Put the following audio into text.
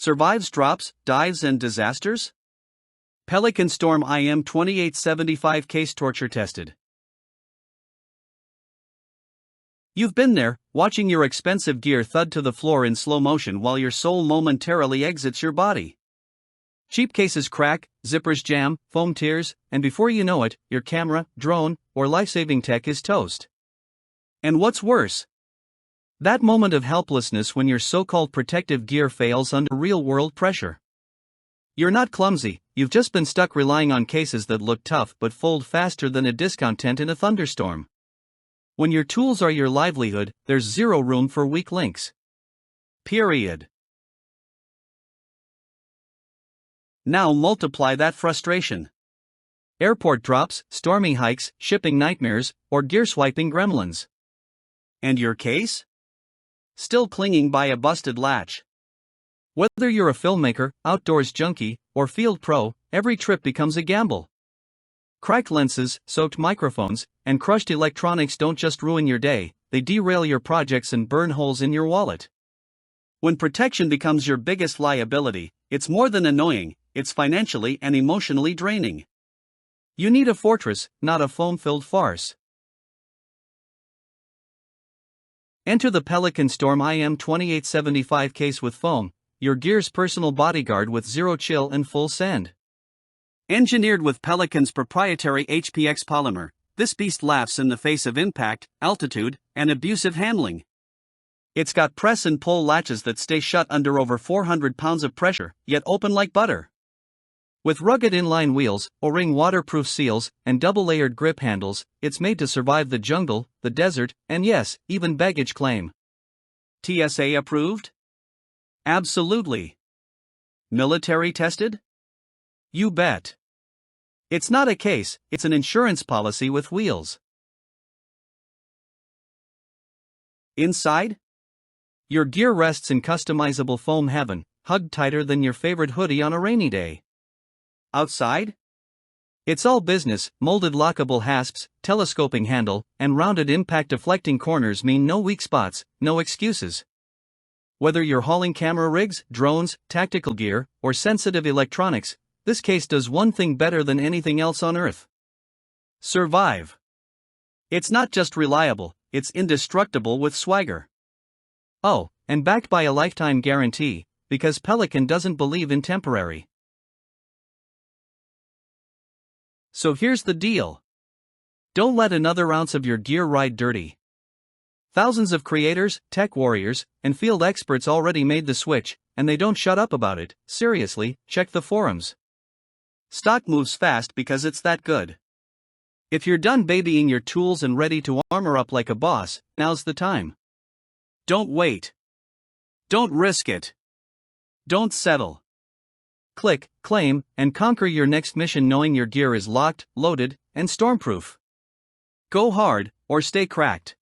Survives drops, dives, and disasters? Pelican Storm iM2875 case torture tested. You've been there, watching your expensive gear thud to the floor in slow motion while your soul momentarily exits your body. Cheap cases crack, zippers jam, foam tears, and before you know it, your camera, drone, or life-saving tech is toast. And what's worse? That moment of helplessness when your so-called protective gear fails under real-world pressure. You're not clumsy, you've just been stuck relying on cases that look tough but fold faster than a discount tent in a thunderstorm. When your tools are your livelihood, there's zero room for weak links. Period. Now multiply that frustration. Airport drops, stormy hikes, shipping nightmares, or gear-swiping gremlins. And your case? Still clinging by a busted latch. Whether you're a filmmaker, outdoors junkie, or field pro, every trip becomes a gamble. Cracked lenses, soaked microphones, and crushed electronics don't just ruin your day, they derail your projects and burn holes in your wallet. When protection becomes your biggest liability, it's more than annoying, it's financially and emotionally draining. You need a fortress, not a foam-filled farce. Enter the Pelican Storm iM2875 case with foam, your gear's personal bodyguard with zero chill and full send. Engineered with Pelican's proprietary HPX Polymer, this beast laughs in the face of impact, altitude, and abusive handling. It's got press and pull latches that stay shut under over 400 pounds of pressure, yet open like butter. With rugged inline wheels, O-ring waterproof seals, and double-layered grip handles, it's made to survive the jungle, the desert, and yes, even baggage claim. TSA-approved? Absolutely. Military tested? You bet. It's not a case, it's an insurance policy with wheels. Inside? Your gear rests in customizable foam heaven, hugged tighter than your favorite hoodie on a rainy day. Outside? It's all business, molded lockable hasps, telescoping handle, and rounded impact-deflecting corners mean no weak spots, no excuses. Whether you're hauling camera rigs, drones, tactical gear, or sensitive electronics, this case does one thing better than anything else on Earth. Survive. It's not just reliable, it's indestructible with swagger. Oh, and backed by a lifetime guarantee, because Pelican doesn't believe in temporary. So here's the deal. Don't let another ounce of your gear ride dirty. Thousands of creators, tech warriors, and field experts already made the switch, and they don't shut up about it. Seriously, check the forums. Stock moves fast because it's that good. If you're done babying your tools and ready to armor up like a boss, now's the time. Don't wait. Don't risk it. Don't settle. Click, claim, and conquer your next mission knowing your gear is locked, loaded, and stormproof. Go hard, or stay cracked.